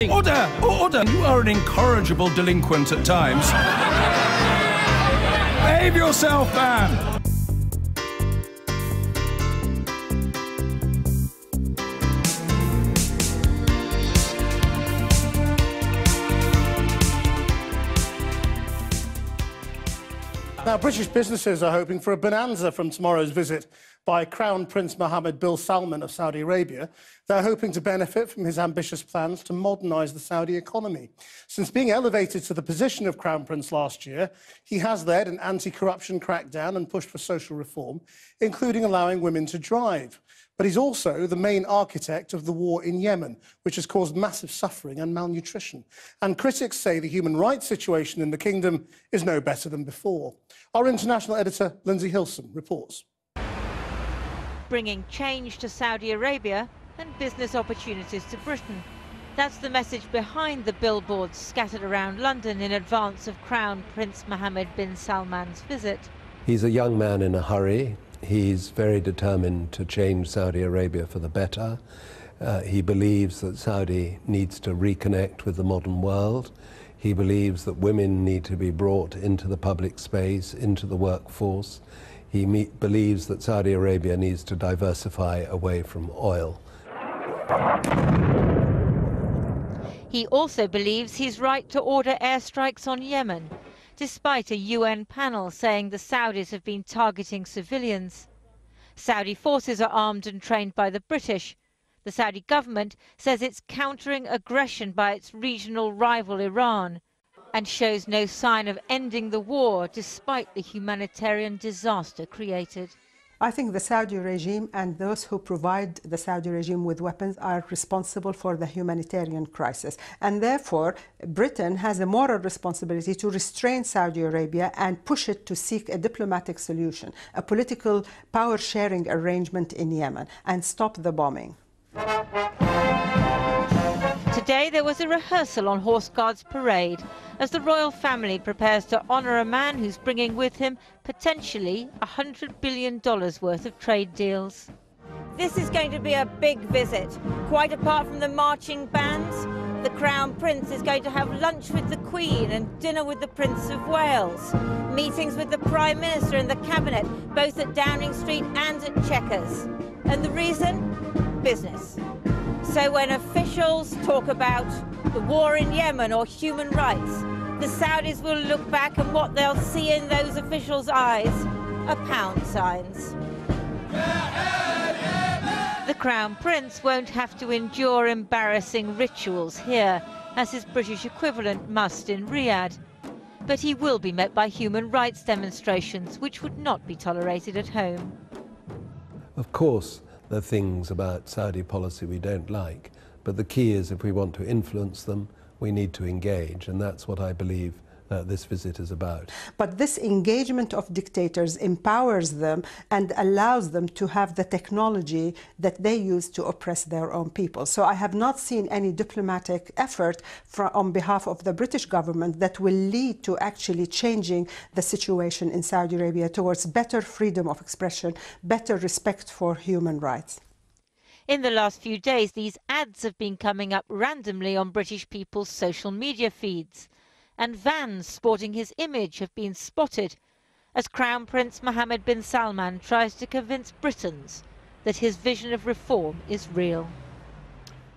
Order! Order! You are an incorrigible delinquent at times. Behave yourself, man! Now, British businesses are hoping for a bonanza from tomorrow's visit by Crown Prince Mohammed bin Salman of Saudi Arabia. They're hoping to benefit from his ambitious plans to modernise the Saudi economy. Since being elevated to the position of Crown Prince last year, he has led an anti-corruption crackdown and pushed for social reform, including allowing women to drive. But he's also the main architect of the war in Yemen, which has caused massive suffering and malnutrition. And critics say the human rights situation in the kingdom is no better than before. Our international editor, Lindsay Hilson, reports. Bringing change to Saudi Arabia and business opportunities to Britain. That's the message behind the billboards scattered around London in advance of Crown Prince Mohammed bin Salman's visit. He's a young man in a hurry. He's very determined to change Saudi Arabia for the better. He believes that Saudi needs to reconnect with the modern world. He believes that women need to be brought into the public space, into the workforce. He believes that Saudi Arabia needs to diversify away from oil. He also believes he's right to order airstrikes on Yemen, despite a UN panel saying the Saudis have been targeting civilians. Saudi forces are armed and trained by the British. The Saudi government says it's countering aggression by its regional rival Iran and shows no sign of ending the war despite the humanitarian disaster created. I think the Saudi regime and those who provide the Saudi regime with weapons are responsible for the humanitarian crisis. And therefore, Britain has a moral responsibility to restrain Saudi Arabia and push it to seek a diplomatic solution, a political power-sharing arrangement in Yemen, and stop the bombing. Today there was a rehearsal on Horse Guards Parade as the royal family prepares to honour a man who's bringing with him potentially $100 billion worth of trade deals. This is going to be a big visit. Quite apart from the marching bands, the Crown Prince is going to have lunch with the Queen and dinner with the Prince of Wales. Meetings with the Prime Minister and the Cabinet, both at Downing Street and at Chequers. And the reason? Business. So when officials talk about the war in Yemen or human rights, the Saudis will look back and what they'll see in those officials' eyes are pound signs. The Crown Prince won't have to endure embarrassing rituals here, as his British equivalent must in Riyadh. But he will be met by human rights demonstrations, which would not be tolerated at home. Of course, there are things about Saudi policy we don't like, but the key is if we want to influence them, we need to engage, and that's what I believe this visit is about. But this engagement of dictators empowers them and allows them to have the technology that they use to oppress their own people. So I have not seen any diplomatic effort on behalf of the British government that will lead to actually changing the situation in Saudi Arabia towards better freedom of expression, better respect for human rights. In the last few days, these ads have been coming up randomly on British people's social media feeds. And vans sporting his image have been spotted as Crown Prince Mohammed bin Salman tries to convince Britons that his vision of reform is real.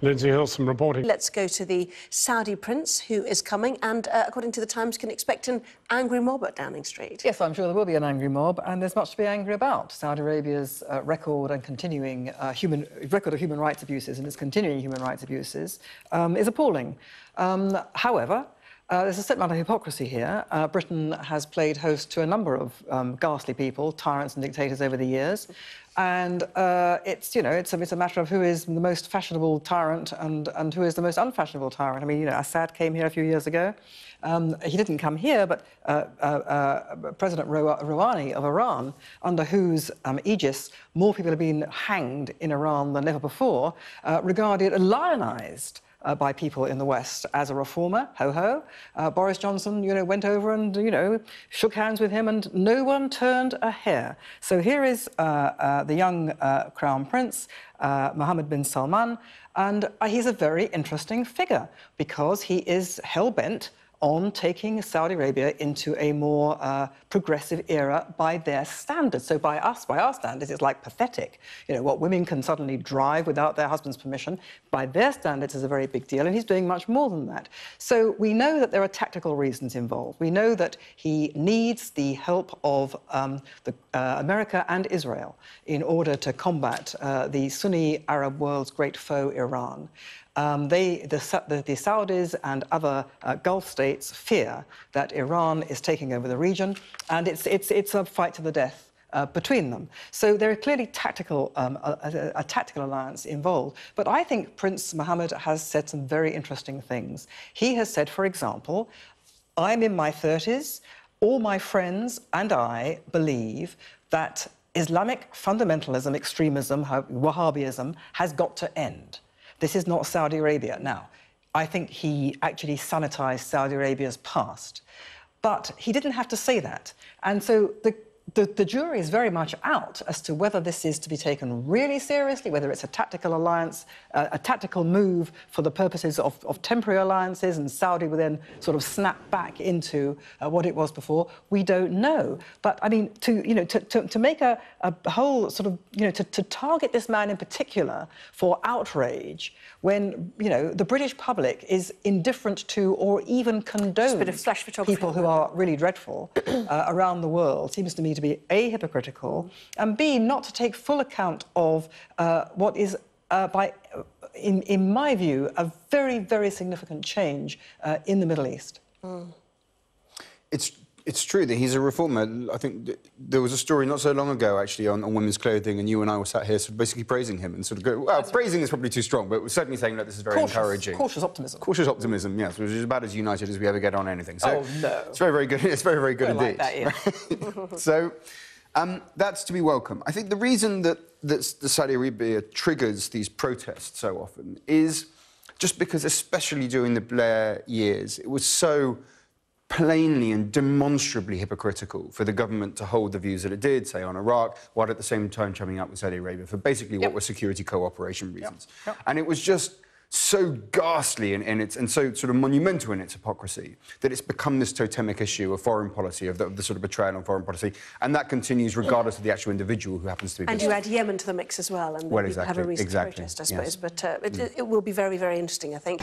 Lindsay Hilson reporting. Let's go to the Saudi prince who is coming and, according to the Times, can expect an angry mob at Downing Street. Yes, I'm sure there will be an angry mob, and there's much to be angry about. Saudi Arabia's record and continuing record of human rights abuses and its continuing human rights abuses is appalling. However, there's a certain amount of hypocrisy here. Britain has played host to a number of ghastly people, tyrants and dictators over the years. And it's a matter of who is the most fashionable tyrant and who is the most unfashionable tyrant. I mean, Assad came here a few years ago. He didn't come here, but President Rouhani of Iran, under whose aegis more people have been hanged in Iran than ever before, regarded and lionized by people in the West as a reformer. Ho-ho. Boris Johnson, went over and, shook hands with him, and no one turned a hair. So here is the young Crown Prince, Mohammed bin Salman, and he's a very interesting figure because he is hell-bent on taking Saudi Arabia into a more progressive era by their standards. So by our standards, it's like pathetic. What women can suddenly drive without their husband's permission, by their standards is a very big deal, and he's doing much more than that. So we know that there are tactical reasons involved. We know that he needs the help of America and Israel in order to combat the Sunni Arab world's great foe, Iran. The Saudis and other Gulf states fear that Iran is taking over the region, and it's a fight to the death between them. So there are clearly a tactical alliance involved. But I think Prince Mohammed has said some very interesting things. He has said, for example, I'm in my 30s. All my friends and I believe that Islamic fundamentalism, extremism, Wahhabism has got to end. This is not Saudi Arabia. Now, I think he actually sanitized Saudi Arabia's past. But he didn't have to say that. And so the jury is very much out as to whether this is to be taken really seriously, whether it's a tactical alliance, a tactical move for the purposes of temporary alliances, and Saudi will then sort of snap back into what it was before. We don't know. But, I mean, to make a whole sort of, to target this man in particular for outrage when, the British public is indifferent to or even condones people who are really dreadful around the world, seems to me to be A, hypocritical, and B, not to take full account of what is, in my view, a very, very significant change in the Middle East. It's true that he's a reformer. I think there was a story not so long ago, actually, on women's clothing, and you and I were sat here sort of basically praising him and sort of go, well, praising is probably too strong, but we're certainly saying that this is very encouraging. Cautious optimism. Cautious optimism, yes, which is about as united as we ever get on anything. So no. It's very, very good. It's very, very good indeed. Like that, yeah. So that's to be welcome. I think the reason that the Saudi Arabia triggers these protests so often is just because, especially during the Blair years, it was so plainly and demonstrably hypocritical for the government to hold the views that it did, say, on Iraq, while at the same time chumming up with Saudi Arabia for basically what were security cooperation reasons. And it was just so ghastly in its, and so sort of monumental in its hypocrisy, that it's become this totemic issue of foreign policy, of the sort of betrayal on foreign policy, and that continues regardless of the actual individual who happens to be... And you add Yemen to the mix as well, and well, have a reason to protest, I suppose. But it will be very, very interesting, I think.